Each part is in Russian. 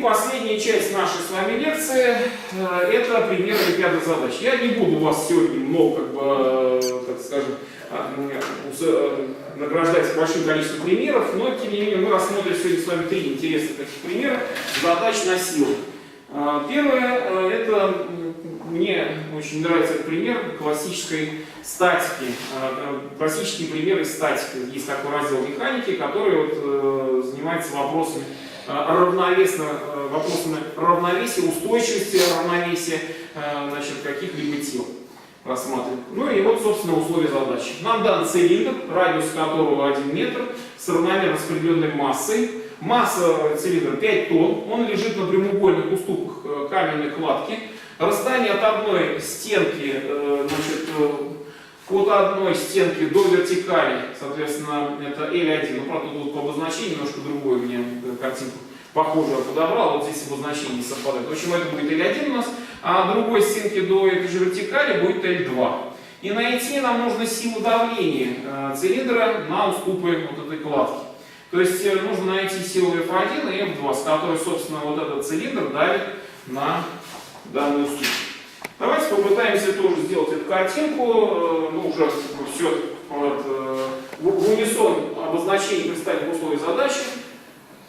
последняя часть нашей с вами лекции это примеры олимпиадных задач. Я не буду вас сегодня много, так скажем, награждать большим количеством примеров, но тем не менее мы рассмотрим сегодня с вами 3 интересных таких примера задач на силу. Первое, это мне очень нравится этот пример классической статики. Классические примеры статики. Есть такой раздел механики, который занимается вопросами равновесия, устойчивости равновесия каких-либо тел. Рассматриваем. Ну и вот, собственно, условия задачи. Нам дан цилиндр, радиус которого 1 метр, с равномерно распределенной массой. Масса цилиндра 5 тонн, он лежит на прямоугольных уступах каменной кладки. Расстояние от одной стенки, от одной стенки до вертикали, соответственно, это L1. Ну, правда, тут по обозначению немножко другое, мне картинку похожую подобрал, вот здесь обозначение не совпадает. В общем, это будет L1 у нас, а другой стенки до этой же вертикали будет L2. И найти нам нужно силу давления цилиндра на уступы вот этой кладки. То есть нужно найти силу F1 и F2, с которой, собственно, вот этот цилиндр давит на данный уступ. Давайте попытаемся тоже сделать эту картинку, уже все в унисон обозначение представить условия задачи.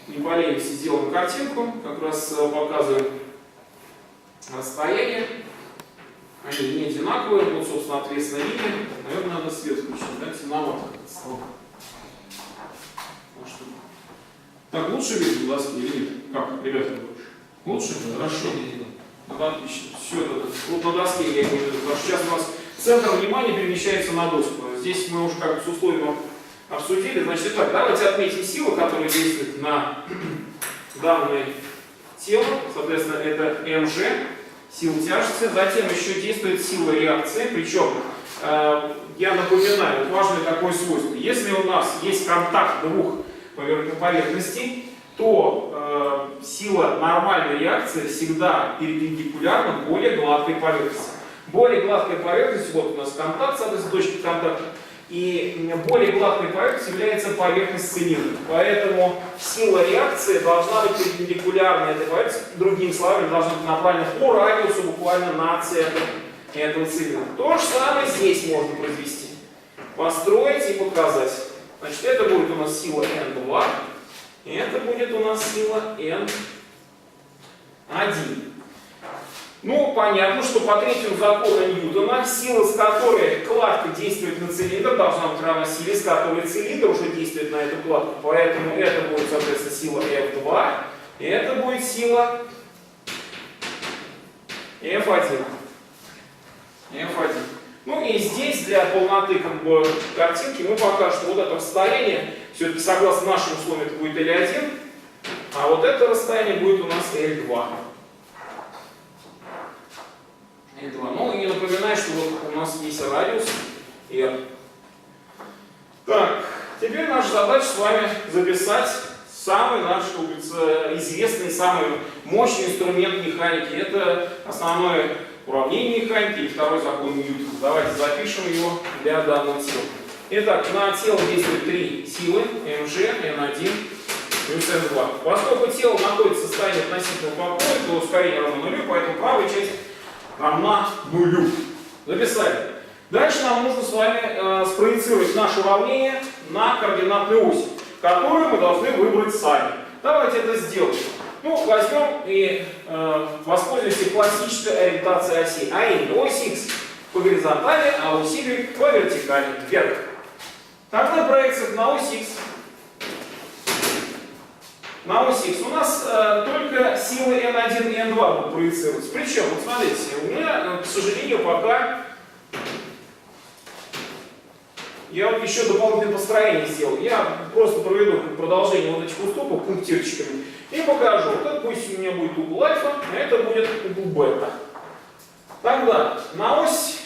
Не поленимся, сделаем картинку, как раз показываем расстояние. Они не одинаковые, вот, собственно, ответственная линия. Наверное, надо свет включить, да, темновато как-то стало. Так, лучше видно на доске или нет? Как, ребята, лучше? Хорошо. Отлично. Все это. Вот на доске я имею в виду, потому что сейчас у нас центр внимания перемещается на доску. Здесь мы уже как с условием обсудили. Значит, итак, давайте отметим силу, которая действует на данное тело. Соответственно, это МЖ, сила тяжести. Затем еще действует сила реакции. Причем, я напоминаю, важное такое свойство. Если у нас есть контакт двух поверхностей, то сила нормальной реакции всегда перпендикулярна более гладкой поверхности. Более гладкая поверхность, вот у нас контакт, соответственно, точки контакта, и более гладкой поверхностью является поверхность цилиндра. Поэтому сила реакции должна быть перпендикулярна этой поверхности, другими словами, должна быть направлена по радиусу буквально на центр этого цилиндра. То же самое здесь можно произвести. Построить и показать. Значит, это будет у нас сила N2, и это будет у нас сила N1. Ну, понятно, что по третьему закону Ньютона сила, с которой кладка действует на цилиндр, должна быть равна силе, с которой цилиндр уже действует на эту кладку. Поэтому это будет, соответственно, сила F2, и это будет сила F1. F1. Ну и здесь для полноты картинки мы покажем, что вот это расстояние, все-таки согласно нашим условиям, это будет L1, а вот это расстояние будет у нас L2. Ну и напоминаю, что вот у нас есть радиус R. Так, теперь наша задача с вами записать самый наш, известный, самый мощный инструмент механики. Это основное уравнение механики и второй закон Ньютона. Давайте запишем его для данного тела. Итак, на тело действует 3 силы: МЖ, N1 плюс N2. Поскольку тело находится в состоянии относительного покоя, то ускорение равно нулю, поэтому правая часть равна нулю. Записали. Дальше нам нужно с вами спроецировать наше уравнение на координатную ось, которую мы должны выбрать сами. Давайте это сделаем. Ну, возьмем и воспользуемся классической ориентацией оси. А именно, ось X по горизонтали, а ось Y по вертикали, вверх. Тогда проекция на ось X. На ось X у нас только силы N1 и N2 будут проецироваться. Причем, вот смотрите, у меня, к сожалению, пока я вот еще дополнительное построение сделал. Я просто проведу продолжение вот этих уступов пунктирчиками и покажу. Вот это пусть у меня будет угол альфа, а это будет угол бета. Тогда на ось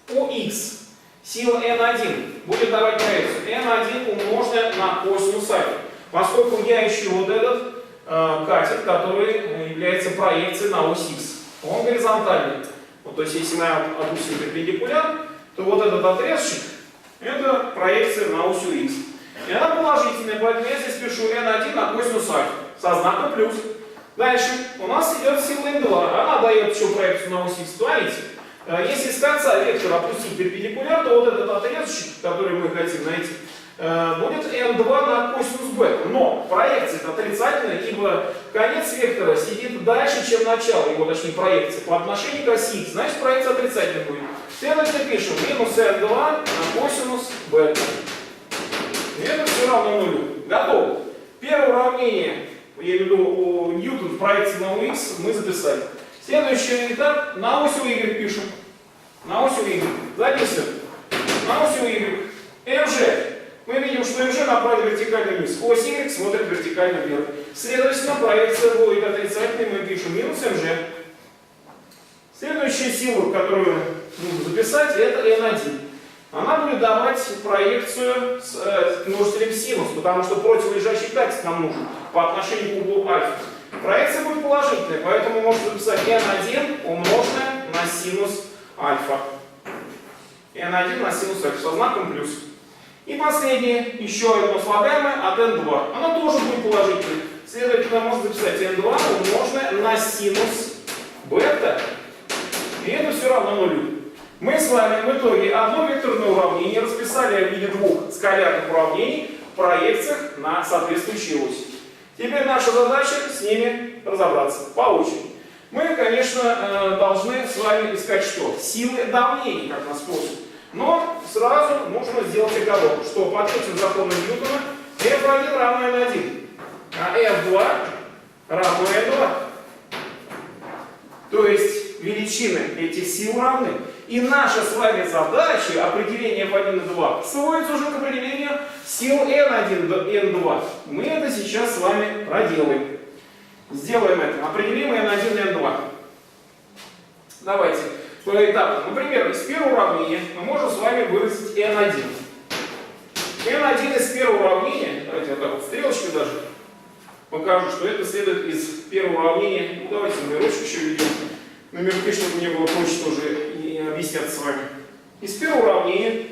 OX сила N1 будет давать проекцию N1 умноженное на косинус альфа. Поскольку я ищу вот этот катет, который является проекцией на ось X. Он горизонтальный. Вот, то есть, если мы опустим перпендикуляр, то вот этот отрезочек — это проекция на осью X. И она положительная, поэтому я здесь пишу N1 на косинус альфа со знаком плюс. Дальше у нас идет сила N2. Она дает еще проекцию на ось X. Смотрите, если с конца вектора опустить перпендикуляр, то вот этот отрезочек, который мы хотим найти, будет N2 на косинус бета. Но проекция отрицательная, ибо конец вектора сидит дальше, чем начало, его точнее проекция, по отношению к оси X. Значит, проекция отрицательная будет. Следовательно, пишем минус N2 на косинус бета. И это все равно нулю. Готово. Первое уравнение, я имею в виду Ньютон в проекции на ux, мы записали. Следующий этап, на ось y пишем. На ось y. Записываем. На ось y. mg. Мы видим, что mg направлен вертикально вниз. Ось y смотрит вертикально вверх. Следовательно, проекция будет отрицательной, мы пишем минус mg. Следующая сила, которую нужно записать, это n1. Она будет давать проекцию с множителем синус, потому что противолежащий катет нам нужен по отношению к углу альфа. Проекция будет положительная, поэтому можно записать n1 умноженное на синус альфа. n1 на синус альфа со знаком плюс. И последнее, еще одно слагаемое от n2. Оно тоже будет положительное. Следовательно, можно записать n2 умноженное на синус бета. И это все равно нулю. Мы с вами в итоге одно векторное уравнение расписали в виде двух скалярных уравнений в проекциях на соответствующие оси. Теперь наша задача с ними разобраться по очереди. Мы, конечно, должны с вами искать что? Силы давлений, как на способ. Но сразу нужно сделать оговорку, что по этим законам Ньютона F1 равно N1, а F2 равно N2. То есть величины этих сил равны. И наша с вами задача, определение F1 и 2, сводится уже к определению сил N1 до N2. Мы это сейчас с вами проделаем. Сделаем это. Определим N1 и N2. Давайте поэтапно. Например, из первого уравнения мы можем с вами выразить N1. N1 из первого уравнения, давайте вот так вот стрелочкой даже покажу, что это следует из первого уравнения. Ну, давайте мы ручку еще введем. Номерки, чтобы мне было проще тоже и объясняться с вами. Из первого уравнения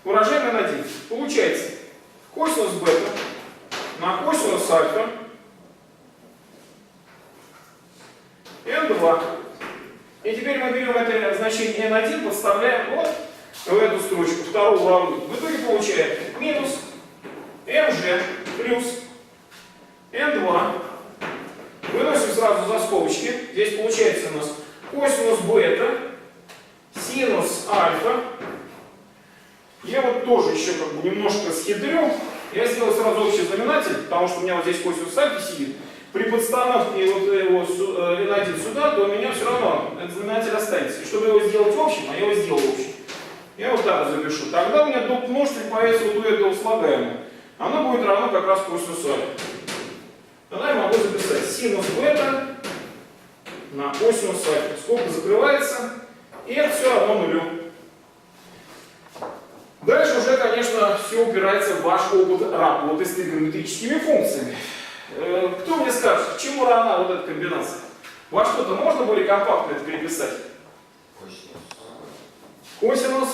выражаем N1. Получается косинус бета на косинус альфа N2. И теперь мы берем это значение N1, подставляем вот в эту строчку второго уравнения. В итоге получаем минус mg плюс N2. Выносим сразу за скобочки. Здесь получается у нас косинус бета, синус альфа. Я вот тоже еще как бы немножко схитрю. Я сделаю сразу общий знаменатель, потому что у меня вот здесь косинус альфа сидит. При подстановке вот его N1 сюда, то у меня все равно этот знаменатель останется. И чтобы его сделать общим, а я его сделал общим, я вот так вот запишу. Тогда у меня доп. Множитель появится вот у этого слагаемого. Оно будет равно как раз косинусу альфа. Тогда я могу записать синус бета на косинус альфа. Скобка закрывается, и это все равно нулю. Дальше уже, конечно, все упирается в ваш опыт работы с тригонометрическими функциями. Кто мне скажет, к чему равна вот эта комбинация? Во что-то можно более компактно это переписать? Косинус.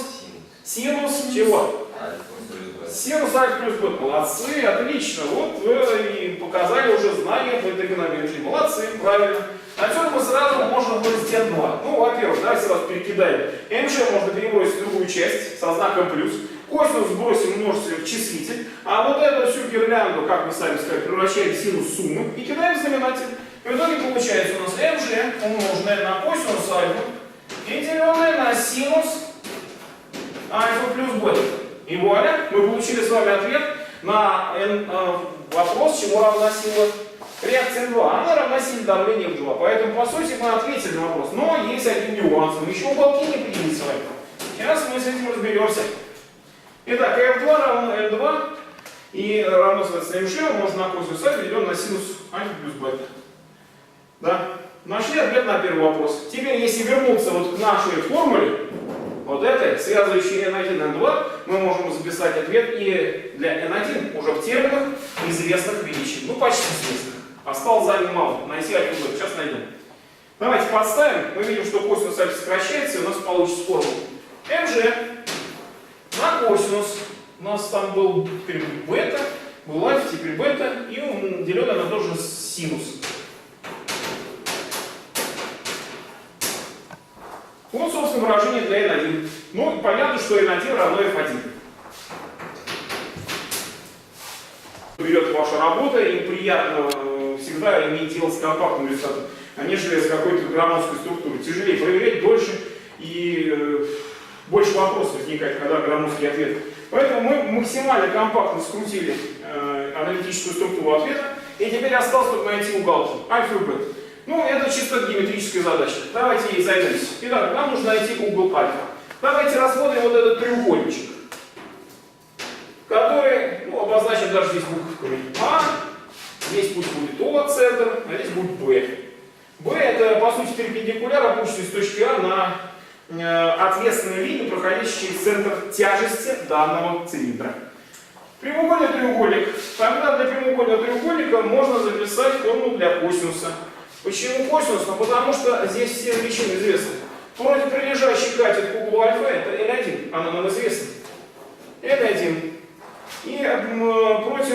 Синус чего? Синус альфа плюс бета. Молодцы, отлично. Вот вы и показали уже знания по тригонометрии. Молодцы, правильно. Отсюда мы сразу можем выразить N2. Ну, во-первых, давайте сразу перекидаем. mg можно перебросить в другую часть со знаком плюс. Косинус бросим множитель в числитель. А вот эту всю гирлянду, как мы сами сказали, превращаем в синус суммы и кидаем в знаменатель. И в итоге получается у нас mg умноженное на косинус альфа и деленное на синус альфа плюс бета. И вуаля, мы получили с вами ответ на вопрос, чему равна сила реакции N2. Она равна силе давления F2. Поэтому, по сути, мы ответили на вопрос. Но есть один нюанс. Мы еще уголки не приняли с вами. Сейчас мы с этим разберемся. Итак, F2 равно N2. И равно, соответственно, mg умноженное на косинус альфа делим на синус альфа плюс бета. Да? Нашли ответ на первый вопрос. Теперь, если вернуться вот к нашей формуле, вот этой, связывающей N1 и N2, мы можем записать ответ и для N1 уже в терминах известных величин. Ну, почти известных. Осталось за ним мало. Найти альфа бета. Сейчас найдем. Давайте подставим. Мы видим, что косинус альфа сокращается, и у нас получится формула. mg на косинус. У нас там был теперь бета, был альфа, теперь бета, и деленное на тоже синус. собственно, выражение для n1. Ну, понятно, что n1 равно f1. Берет ваша работа, и приятно всегда иметь дело с компактным результатом, нежели с какой-то громоздкой структурой. Тяжелее проверять, дольше и больше вопросов возникает, когда громоздкий ответ. Поэтому мы максимально компактно скрутили аналитическую структуру ответа, и теперь осталось только найти уголки, альфа и бета. Ну, это чисто геометрическая задача. Давайте ей займемся. Итак, нам нужно найти угол альфа. Давайте рассмотрим вот этот треугольничек, который, ну, обозначим даже здесь буковками А, здесь пусть будет О, центр, а здесь будет Б. Б это, по сути, перпендикуляр, опущенный с точки А на ответственную линию, проходящую через центр тяжести данного цилиндра. Прямоугольный треугольник. Тогда для прямоугольного треугольника можно записать формулу для косинуса. Почему косинус? Ну, потому что здесь все величины известны. Против прилежащий катет к углу альфа это L1, она нам известна. L1. И против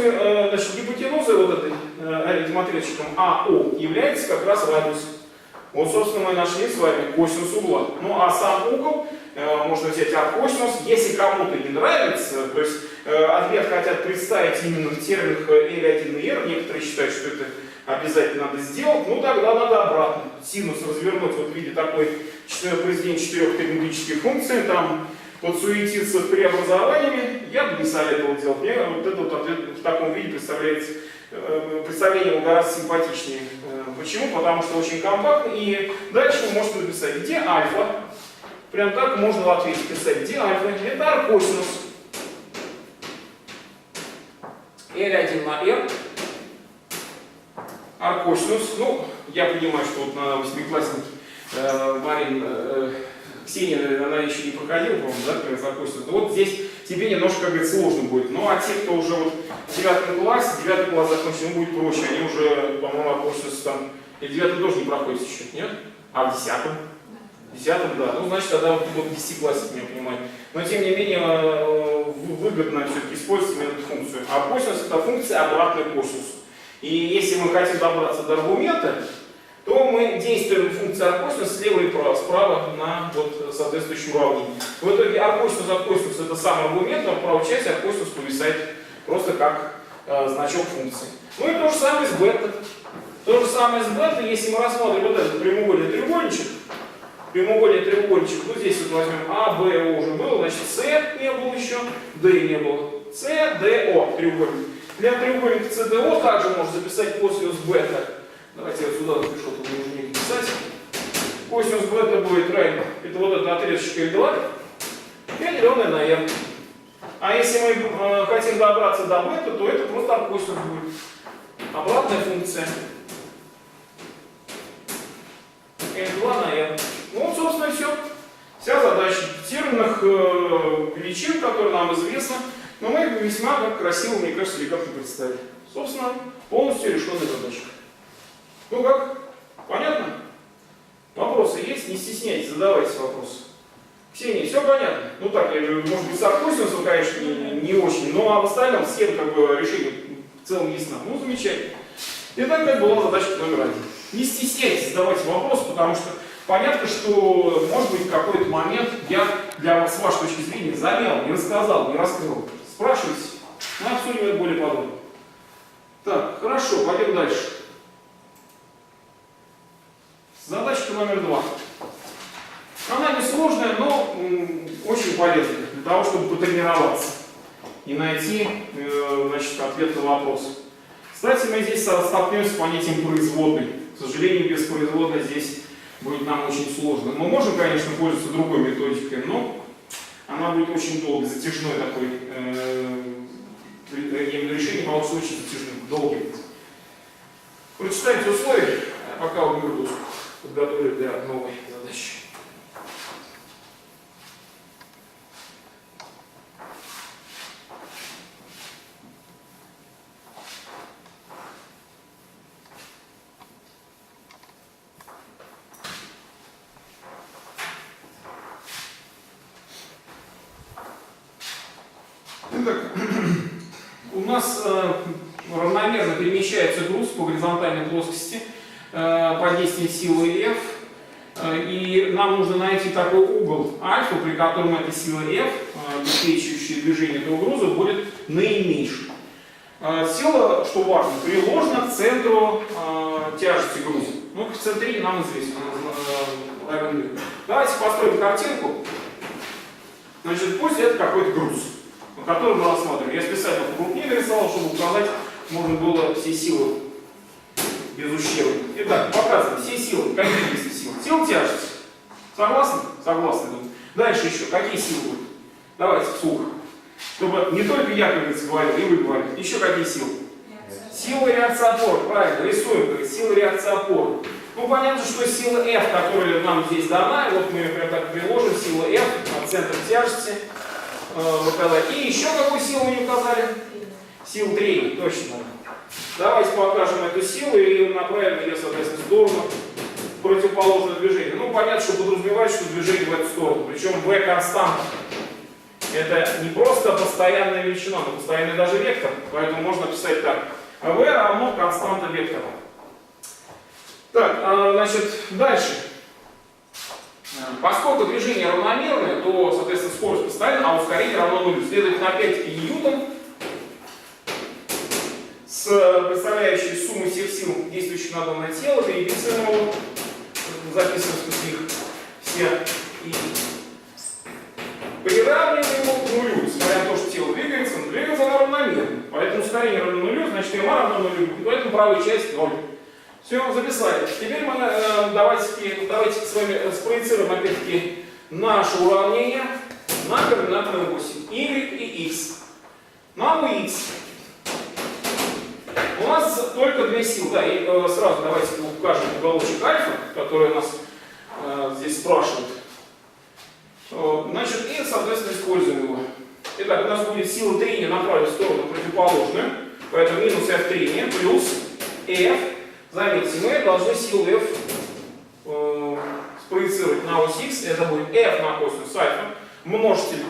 значит, гипотенузы вот этой арифметическим АО является как раз радиус. Вот, собственно, мы нашли с вами косинус угла. Ну, а сам угол можно взять аркосинус. Если кому-то не нравится, то есть ответ хотят представить именно в терминах L1 и R, некоторые считают, что это обязательно надо сделать, ну тогда надо обратно. Синус развернуть вот в виде такой произведения 4 тригонометрических функций, там подсуетиться с преобразованиями, я бы не советовал делать. Мне вот этот вот ответ в таком виде представляется, представление гораздо симпатичнее. Почему? Потому что очень компактно, и дальше вы можете написать, где альфа. Прям так можно в ответе писать, где альфа. Это аркосинус. L1 на R. Аркосинус. Ну, я понимаю, что вот на восьмикласснике Ксения, она еще не проходила, по-моему, да, как раз аркосинус. Вот здесь тебе немножко, как говорится, сложно будет. Ну, а те, кто уже вот в 9 классе, 9 класс закончил, ему будет проще. Они уже, по-моему, аркосинус там, и 9 тоже не проходит еще, нет? А в 10-м? В 10-м, да. Ну, значит, тогда вот 10 классов, я понимаю. Но, тем не менее, выгодно все-таки использовать именно эту функцию. Аркосинус — это функция обратная косинусу. И если мы хотим добраться до аргумента, то мы действуем функцию аркосинуса слева и справа на вот соответствующем уравнении. В итоге аркосинус от косинуса это сам аргумент, а в правой части аркосинус повисает просто как значок функции. Ну и то же самое с бета. То же самое с бета, если мы рассмотрим вот этот прямоугольный треугольничек, ну здесь вот возьмем А, Б, О уже было, значит С не было еще, Д не было. С, Д, О треугольник. Для треугольника СДО также можно записать косинус бета. Давайте я сюда запишу, чтобы уже не писать. Косинус бета будет равен, это вот этот отрезочек L2, и деленное на R. А если мы хотим добраться до бета, то это просто аркосинус будет. Обратная функция. L2 на R. Ну вот, собственно, и все. Вся задача. В терминах величин, которые нам известны, но мы их весьма как красиво, мне кажется, элегантно представили. Собственно, полностью решенная задача. Ну как? Понятно? Вопросы есть? Не стесняйтесь, задавайте вопросы. Ксения, все понятно? Ну так, может быть, с аркосинусом, конечно, не очень, но в остальном схема как бы решение в целом ясна. Ну, замечательно. Итак, это была задачка номер 1. Не стесняйтесь задавать вопросы, потому что понятно, что, может быть, в какой-то момент я для вас, с вашей точки зрения, замял, не рассказал, не раскрыл. Спрашивайте, мы обсудим это более подробно. Так, хорошо, пойдем дальше. Задачка номер 2. Она несложная, но очень полезная для того, чтобы потренироваться и найти значит, ответ на вопрос. Кстати, мы здесь столкнемся с понятием производной. К сожалению, без производной здесь будет нам очень сложно. Мы можем, конечно, пользоваться другой методикой, но она будет очень долго, затяжной такой. Решение получится очень затяжным, долгим. Прочитайте условия, а пока уберу доску. Подготовили для новой задачи. Итак, у нас перемещается груз по горизонтальной плоскости под действием силы F. И нам нужно найти такой угол альфа, при котором эта сила F, обеспечивающая движение этого груза, будет наименьшей. Сила, что важно, приложена к центру тяжести груза. Ну, коэффициент трения нам известен. Давайте построим картинку. Значит, пусть это какой-то груз, который мы рассматриваем. Я специально покрупнее нарисовал, чтобы указать можно было все силы без ущерба. Итак, показываем все силы. Какие есть силы? Сила тяжести. Согласны? Согласны. Дальше еще. Какие силы будут? Давайте вслух. Чтобы не только я, как говорится, говорил, и вы говорите. Еще какие силы? Сила реакции опоры. Правильно, рисуем. Говорит, сила реакции опоры. Ну, понятно, что сила F, которая нам здесь дана, вот мы ее прям так приложим, сила F от центра тяжести. И еще какую силу мы не указали? Силу трения, точно. Давайте покажем эту силу и направим ее, соответственно, в сторону противоположного движения. Ну, понятно, что подразумевает, что движение в эту сторону. Причем V константа. Это не просто постоянная величина, но постоянный даже вектор. Поэтому можно писать так. V равно константа вектора. Так, значит, дальше. Поскольку движение равномерное, то, соответственно, скорость постоянна, а ускорение равно нулю. Следовательно, опять-таки Ньютон с представляющей сумму всех сил, действующих на данное тело, переписываем его, записываем их все и приравниваем его к нулю. Несмотря на то, что тело двигается, но двигается оно равномерно. Поэтому ускорение равно нулю, значит МА равно нулю. И поэтому правая часть 0. Все, записали. Теперь мы давайте с вами спроецируем опять-таки наше уравнение на координатную ось y и x. Нам и x. У нас только две силы. Да, и сразу давайте укажем уголочек альфа, который нас здесь спрашивает. Значит, и, соответственно, используем его. Итак, у нас будет сила трения направлена в сторону противоположную. Поэтому минус F трения плюс F. Заметьте, мы должны силу F спроецировать на ось x. Это будет F на косинус альфа. Множитель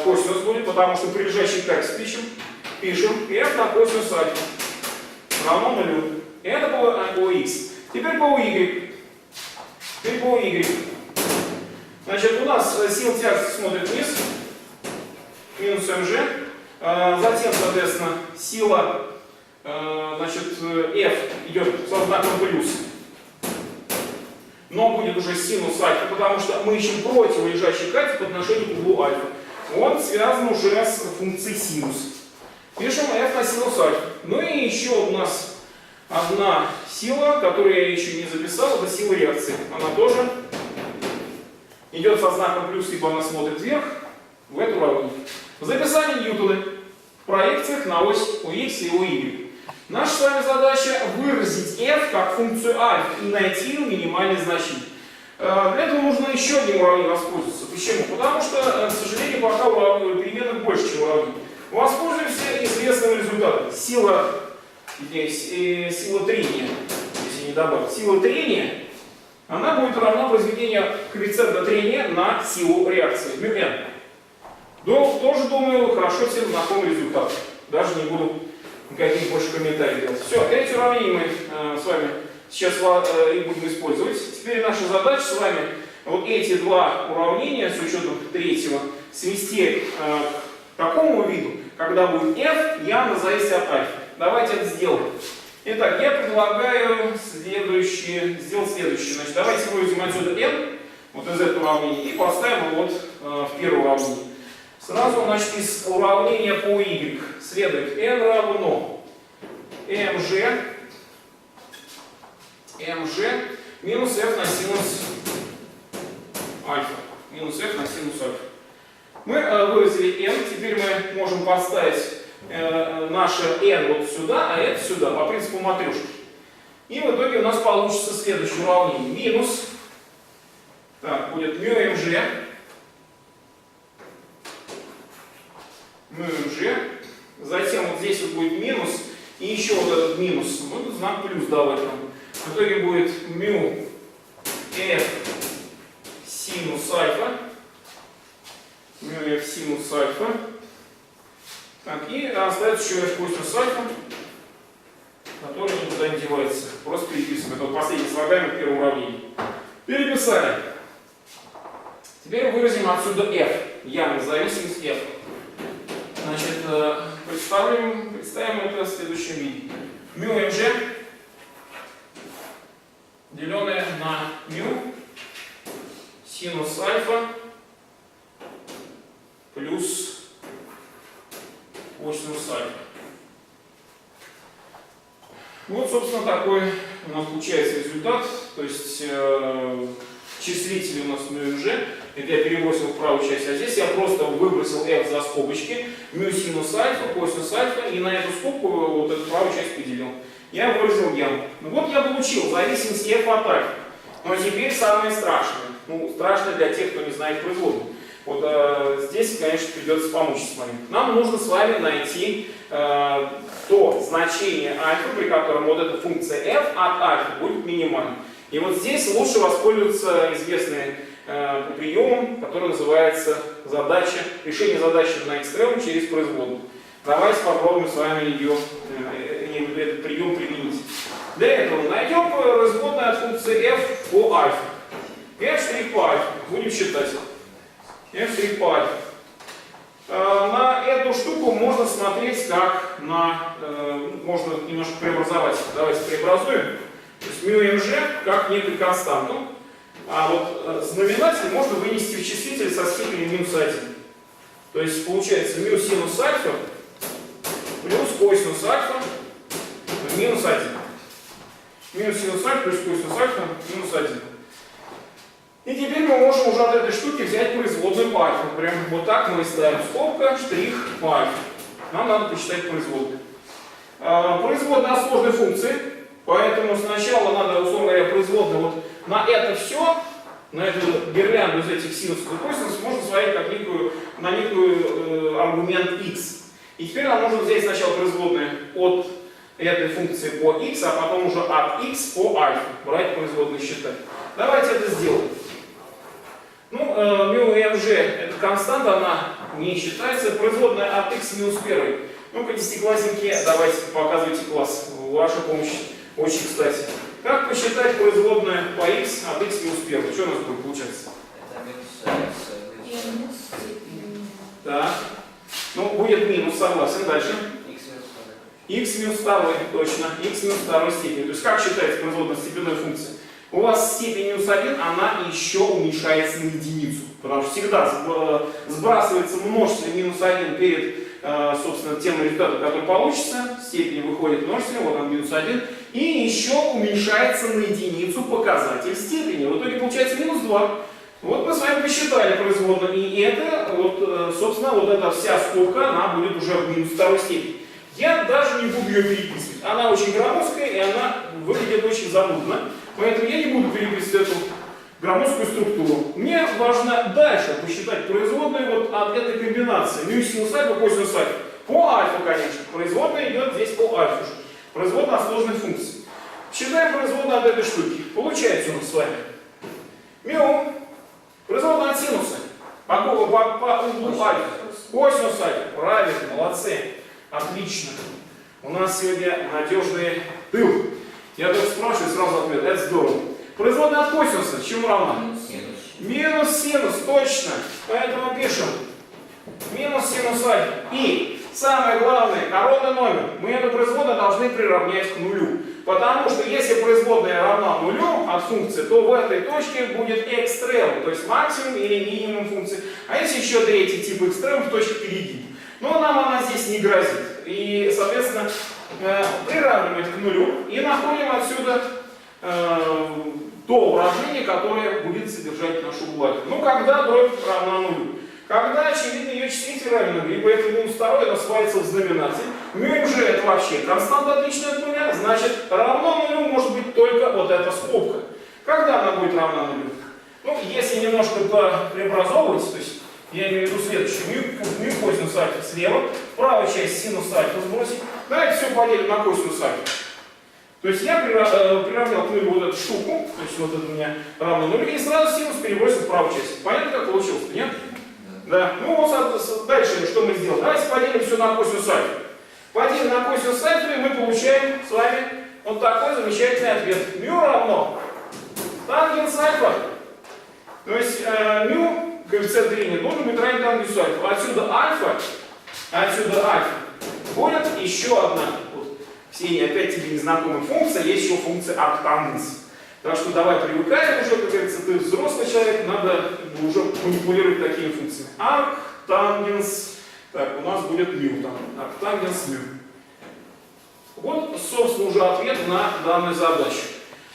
косинус будет, потому что прилежащий текст пишем F на косинус альфа равно нулю. Это по x. Теперь по y. Значит, у нас сила тяжести смотрит вниз. Минус mg. Затем, соответственно, сила значит, F идет со знаком плюс. Но будет уже синус альфа, потому что мы ищем противолежащий катет по отношению к углу альфа. Он связан уже с функцией синус. Пишем F на синус альфа. Ну и еще у нас одна сила, которую я еще не записал, это сила реакции. Она тоже идет со знаком плюс, либо она смотрит вверх в эту равнину. Записали Ньютоны в проекциях на ось у x и у y. Наша с вами задача выразить f как функцию альфа и найти минимальное значение. Для этого нужно еще одним уравнением воспользоваться. Почему? Потому что, к сожалению, пока переменных больше, чем уравнений. Воспользуемся известным результатом. Сила трения, если не добавить, сила трения, она будет равна произведению коэффициента трения на силу реакции, μn. Тоже, думаю, хорошо всем знакомый результат. Даже не буду никаких больше комментариев делать. Все, эти уравнения мы с вами сейчас и будем использовать. Теперь наша задача с вами вот эти два уравнения с учетом третьего свести к такому виду, когда будет f явно зависит от альфа. Давайте это сделаем. Итак, я предлагаю сделать следующее. Значит, давайте выведем отсюда n, вот из этого уравнения, и поставим его вот в первое уравнение. Сразу, значит, из уравнения по y следует n равно mg минус f на синус альфа. Минус f на синус альфа. Мы выразили n, теперь мы можем поставить наше n вот сюда, а это сюда, по принципу матрешки. И в итоге у нас получится следующее уравнение. Минус, так, будет μmg, затем вот здесь вот будет минус, и еще вот этот минус, вот знак плюс давать нам. В итоге будет μ f синус альфа, Так, и остается еще f косинус альфа, который никуда не девается. Просто переписываем. Это вот последний слагаемый в первом уравнении. Переписали. Теперь выразим отсюда f. Явная зависимость f. Значит, представим это в следующем виде. μmg, деленное на μ синус альфа плюс косинус альфа. Вот, собственно, такой у нас получается результат. То есть числитель у нас μmg. Это я перебросил в правую часть, а здесь я просто выбросил f за скобочки, μ синус альфа, косинус альфа, и на эту скобку вот эту правую часть поделил. Я выразил яму. Ну вот я получил зависимость f от альфа. Но теперь самое страшное. Ну, страшное для тех, кто не знает производную. Вот здесь, конечно, придется помочь с вами. Нам нужно с вами найти то значение альфа, при котором вот эта функция f от альфа будет минимальной. И вот здесь лучше воспользоваться известным приемом, который называется решение задачи на экстремум через производную. Давайте попробуем с вами этот прием применить. Для этого найдем производную от функции f по альфа. f' по альфа. Будем считать. f' по альфа. На эту штуку можно смотреть как на... можно немножко преобразовать. Давайте преобразуем. То есть μmg как некую константу. А вот знаменатель можно вынести в числитель со степенью -1. То есть получается μ синус альфа плюс косинус альфа минус 1. Мин синус альфа плюс косинус альфа минус 1. И теперь мы можем уже от этой штуки взять производную по альфа. Прям вот так мы ставим скобка, штрих по альфа. Нам надо посчитать производную. Производная от сложной функции. Поэтому сначала надо, условно говоря, производную вот на это все, на эту гирлянду из этих синусов и косинусов можно сводить как на некую аргумент x. И теперь нам нужно взять сначала производную от этой функции по x, а потом уже от x по альфа. Брать производную считать. Давайте это сделаем. Ну, μmg это константа, она не считается. Производная от x минус 1. Ну-ка, десятиклассники, давайте показывайте класс. Ваша помощь очень кстати. Как посчитать производную по x от x минус 1? Что у нас будет получаться? Так. Ну, будет минус, согласен. Дальше. X минус 2, точно. X минус 2 степени. То есть как считается производная степенной функции? У вас степень минус 1, она еще уменьшается на единицу. Потому что всегда сбрасывается множитель минус 1 перед, собственно, тем результатом, который получится. Степень выходит множителем, вот он минус 1. И еще уменьшается на единицу показатель степени. В итоге получается минус 2. Вот мы с вами посчитали производную. И это, вот, собственно, вот эта вся скобка, она будет уже в минус 2 степени. Я даже не буду ее переписывать. Она очень громоздкая и она выглядит очень занудно. Поэтому я не буду переписывать эту громоздкую структуру. Мне важно дальше посчитать производную вот от этой комбинации. Мю синус альфа, косинус альфа. По альфа, конечно. Производная идет здесь по альфа. Производная от сложной функции. Считаем производную от этой штуки. Получается у нас с вами. Мю. Производная от синуса. По углу альфа. Косинус альфа. Правильно, молодцы. Отлично. У нас сегодня надежный тыл. Я только спрашиваю, сразу ответ. Это здорово. Производная от косинуса чему равна? Минус синус, точно. Поэтому пишем. Минус синус альфа. И самое главное, коронный номер. Мы эту производную должны приравнять к нулю. Потому что если производная равна нулю от функции, то в этой точке будет экстремум, то есть максимум или минимум функции. А если еще третий тип экстремум, точка перегиб. Но нам она здесь не грозит. И, соответственно, приравниваем к нулю и находим отсюда то уравнение, которое будет содержать нашу гладь. Ну, когда дробь равна нулю? Когда, очевидно, ее числитель равен, либо это минус 2, она свалится в знаменатель. μmg это вообще константа отличная от нуля, значит, равно нулю может быть только вот эта скобка. Когда она будет равна нулю? Ну, если немножко преобразовывать, то есть я имею в виду следующее, мю косинус альфа слева, правую часть синус альфа сбросить, давайте все поделим на косинус альфа. То есть я приравнял к нулю вот эту штуку, то есть вот это у меня равно нулю, и сразу синус перебросил в правую часть. Понятно, как получилось? Нет? Да. Ну вот дальше что мы сделаем? Давайте поделим все на косинус альфа. Поделим на косинус альфа, и мы получаем с вами вот такой замечательный ответ. Мю равно Тангенс альфа. То есть μ, коэффициент трения, должен быть равен тангенсу альфа. Отсюда альфа. Будет еще одна, вот, все опять-таки незнакомая функция, есть еще функция арктангенс. Так что давай привыкаем уже, как говорится, ты взрослый человек, надо уже манипулировать такими функциями. Арктангенс, так, у нас будет μ там, арктангенс μ. Вот, собственно, уже ответ на данную задачу.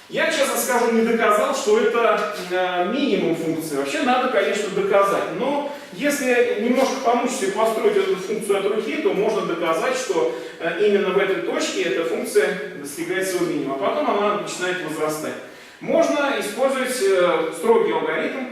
Я, честно скажу, не доказал, что это минимум функции. Вообще надо, конечно, доказать. Но если немножко помучиться и построить эту функцию от руки, то можно доказать, что именно в этой точке эта функция достигает своего минимума. А потом она начинает возрастать. Можно использовать строгий алгоритм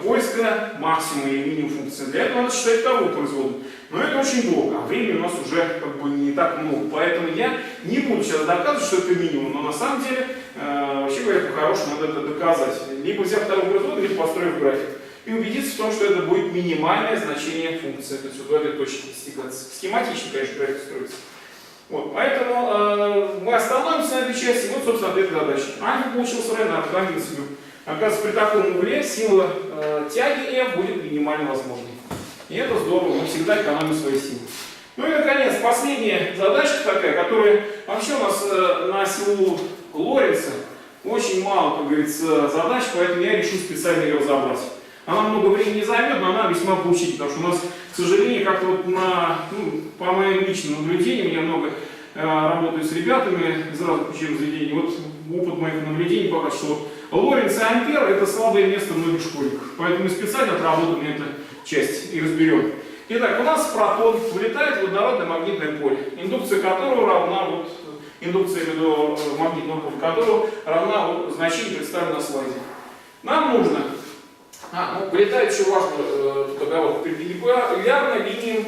поиска максимума и минимум функции. Для этого надо считать вторую производную. Но это очень долго, а времени у нас уже как бы не так много. Поэтому я не буду сейчас доказывать, что это минимум. Но на самом деле, вообще говоря, по-хорошему надо это доказать. Либо взяв вторую производную, либо построив график. И убедиться в том, что это будет минимальное значение функции. То есть вот в этой точке достигаться. Схематично, конечно, график строится. Вот, поэтому мы остановимся на этой части. Вот, собственно, ответ задачи. Альфа получился равен арктангенсу μ. Оказывается, при таком угле сила тяги F будет минимально возможной. И это здорово, мы всегда экономим свои силы. Ну и, наконец, последняя задачка такая, которая вообще у нас на силу Лоренца очень мало, как говорится, задач, поэтому я решил специально ее разобрать. Она много времени не займет, но она весьма поучительна, потому что у нас, к сожалению, как-то вот по моим личным наблюдениям, я много работаю с ребятами из разных учебных заведений, вот опыт моих наблюдений показывает, что Лоренц и Ампер — это слабое место многих школьников. Поэтому мы специально отработаем эту часть и разберем. Итак, у нас протон вылетает в водородное магнитное поле, индукция которого равна, вот, индукция между магнитного поля которого равна вот, значению, представленному на слайде. Нам нужно, вылетает еще важно, договор перпендикулярно линиям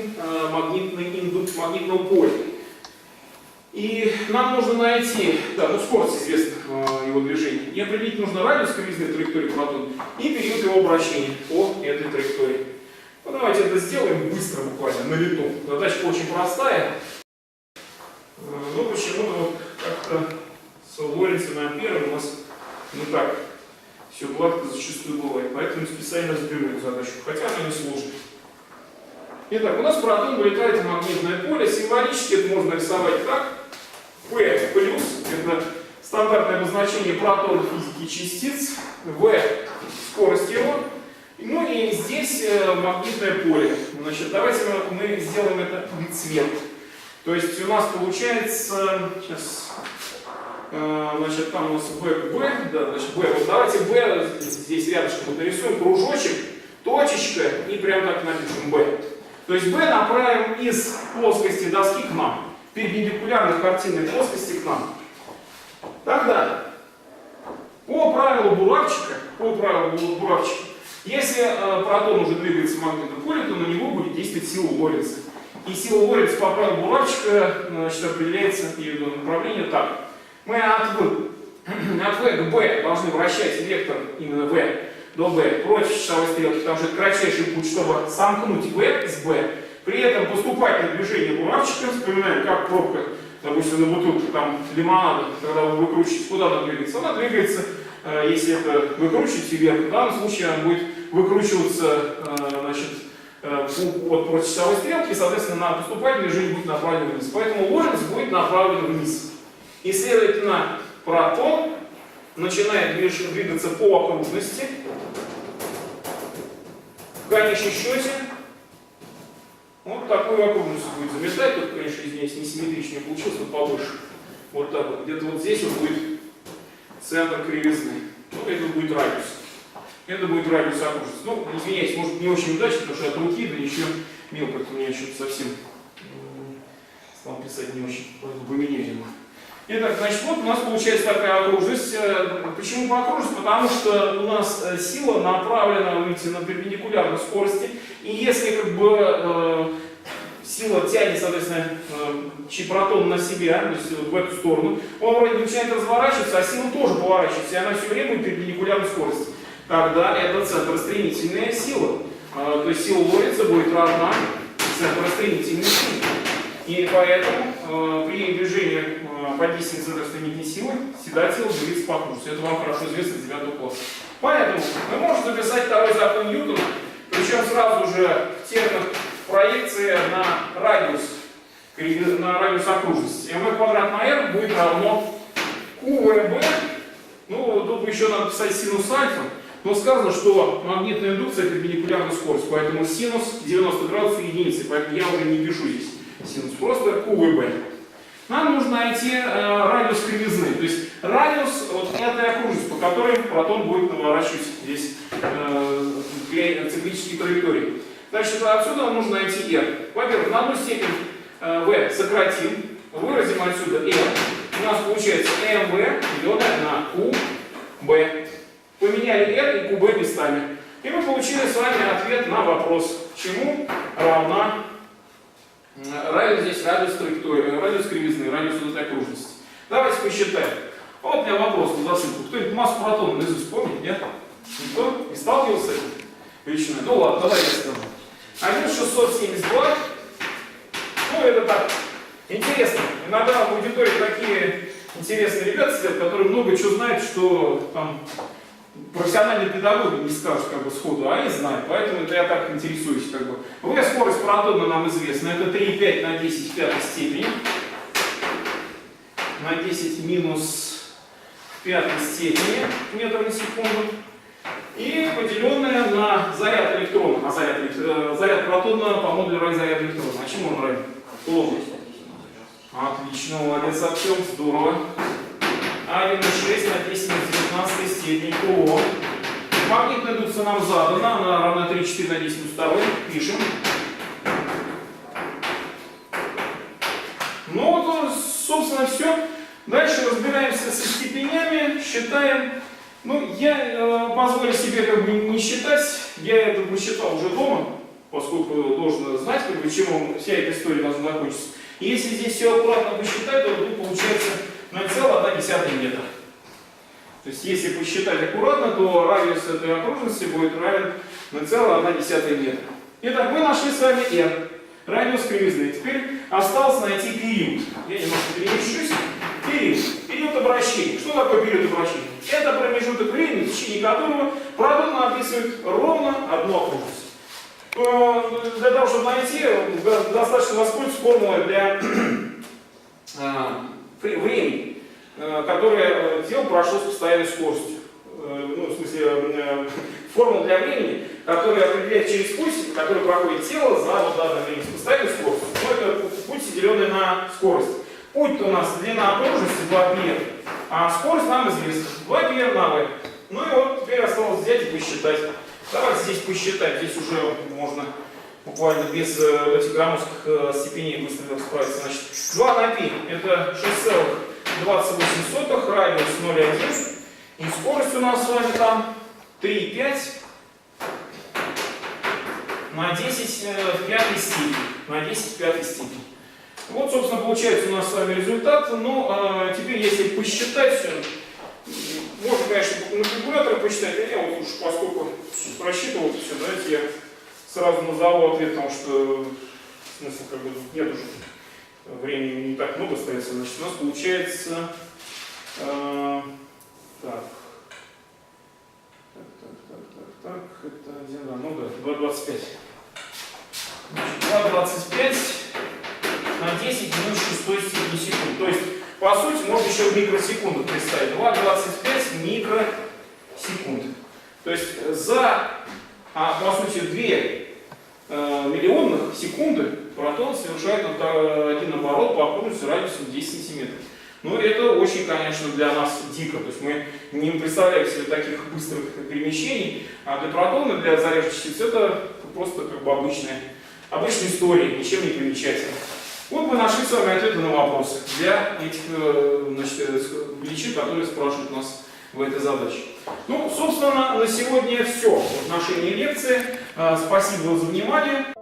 магнитного поля. И нам нужно найти, скорость известна его движения, и определить нужно радиус кривизны траектории протона и период его обращения по этой траектории. Ну, давайте это сделаем быстро, буквально, на лету. Задачка очень простая. Но почему-то вот как-то с Лоренцем и Ампером у нас не так все гладко зачастую бывает. Поэтому специально разберу эту задачку, хотя она не сложная. Итак, у нас протон вылетает в магнитное поле. Символически это можно рисовать так. P плюс, это стандартное обозначение протона физики частиц, V скорость его, ну и здесь магнитное поле. Значит, давайте мы сделаем это в цвет. То есть у нас получается, сейчас, значит, там у нас V, да, значит, V, вот давайте V здесь рядышком нарисуем кружочек, точечка и прям так напишем V. То есть B направим из плоскости доски к нам. Перпендикулярно картинной плоскости к нам. Тогда, по правилу Буравчика, если протон уже двигается в магнитном поле, то на него будет действовать сила Лоренца. И сила Лоренца по правилу Буравчика, значит, определяется ее направление так. Мы от V к B должны вращать вектор именно V до B против часовой стрелки, потому что это кратчайший путь, чтобы сомкнуть V с B. При этом поступательное движение буравчика, вспоминаем, как пробка, допустим, на бутылке там, лимонада, когда вы выкручиваете, куда она двигается? Она двигается, если это выкручиваете вверх, в данном случае она будет выкручиваться от против часовой стрелки, и, соответственно, на поступательное движение будет направлено вниз. Поэтому Лоренц будет направлен вниз. И, следовательно, протон начинает двигаться по окружности. В конечном счете, вот такую окружность будет заметать. Тут, конечно, извиняюсь, несимметрично получилось, но побольше. Вот так вот. Где-то вот здесь вот будет центр кривизны. Вот это будет радиус. Это будет радиус окружности. Ну, извиняюсь, может не очень удачно, потому что от руки, да еще мелко, у меня что-то совсем стал писать не очень. Поменяю его. Итак, значит, вот у нас получается такая окружность. Почему по окружности? Потому что у нас сила направлена выйти на перпендикулярной скорости. И если как бы сила тянет, соответственно, протон на себя, то есть в эту сторону, он вроде начинает разворачиваться, а сила тоже поворачивается, и она все время будет перпендикулярной скорости. Тогда это центростремительная сила. То есть сила Лоренца будет равна центростремительной силе. И поэтому при движении под действием центра стремительной силы всегда тело двигается по окружности. Это вам хорошо известно из 9 класса. Поэтому мы можем записать второй закон Ньютона, причем сразу же в терминах проекции на радиус окружности. mv квадрат на r будет равно qvb. Ну, тут еще надо писать синус альфа, но сказано, что магнитная индукция перпендикулярна скорости, поэтому синус 90 градусов единицы, поэтому я уже не пишу здесь синус, просто qvb. Нам нужно найти радиус кривизны, то есть радиус вот этой окружности, по которой протон будет наворачивать здесь циклические траектории. Значит, отсюда нам нужно найти r. Во-первых, на одну степень v сократим, выразим отсюда r. У нас получается mv деленное на qb. Поменяли r и qb местами. И мы получили с вами ответ на вопрос, чему равна радиус здесь, радиус кривизны, радиус этой окружности. Давайте посчитаем. Вот у меня вопрос на засыпку. Кто-нибудь массу протонов наизусть помнит, нет? Никто? Не сталкивался с этим? Величиной? Ну ладно, давай я скажу. 1,672. Ну это так. Интересно. Иногда в аудитории такие интересные ребята сидят, которые много чего знают, что там профессиональные педагоги не скажут как бы сходу, а они знают. Поэтому это я так интересуюсь. Как бы. Скорость протона нам известна. Это 3,5 на 10 в пятой степени. На 10 минус в пятой степени метров на секунду. И поделенное на заряд электрона. Заряд протона по модулю равен заряду электрона. А чему он равен? Плохо. Отлично, молодец, Артем, здорово. 1,6 на 10 минус 19 степени. О. Магнитная индукция нам задана, она равна 3,4 на 10 минус 2. Пишем. Ну вот, собственно, все. Дальше разбираемся со степенями, считаем. Ну, я позволю себе как бы не считать, я это посчитал уже дома, поскольку должен знать, как бы, чему вся эта история должна закончиться. И если здесь все аккуратно посчитать, то тут получается 0,1 метра. То есть, если посчитать аккуратно, то радиус этой окружности будет равен 0,1 метра. Итак, мы нашли с вами r, радиус кривизны. Теперь осталось найти период. Я немножко перемещусь. Период обращения. Что такое период обращения? Это промежуток времени, в течение которого протон описывает ровно одну окружность. Для того, чтобы найти, достаточно воспользоваться формулой для времени, которое тело прошло с постоянной скоростью. Ну, в смысле, формула для времени, которая определяет через путь, который проходит тело за вот данное время с постоянной скоростью. Но это путь, деленный на скорость. Путь-то у нас длина окружности 2πr, а скорость нам известна. 2πr на v. Ну и вот теперь осталось взять и посчитать. Давайте здесь посчитать. Здесь уже можно буквально без этих громоздких степеней быстро справиться. Значит, 2 на π это 6,28, радиус 0,1. И скорость у нас с вами там 3,5 на 10 в пятой степени. На 10 в пятой степени. Вот, собственно, получается у нас с вами результат. Но теперь, если посчитать все, можно, конечно, на калькуляторе посчитать, а я вот уж поскольку просчитывал все, давайте я сразу назову ответ, потому что смысл как бы нет уже. Времени не так много остается. Значит, у нас получается это 1, ну да, 2,25. 2,25 на 10 минус 6 степени секунд. То есть, по сути, можно еще в микросекундах представить. 2,25 микросекунд. То есть, за, по сути, 2 миллионных секунды протон совершает один оборот по окружности радиусом 10 сантиметров. Ну, это очень, конечно, для нас дико. То есть мы не представляем себе таких быстрых перемещений. А для протона, для заряженных частиц, это просто как бы обычная история, ничем не примечательная. Вот мы нашли с вами ответы на вопросы для этих величин, которые спрашивают нас в этой задаче. Ну, собственно, на сегодня все в отношении лекции. Спасибо за внимание.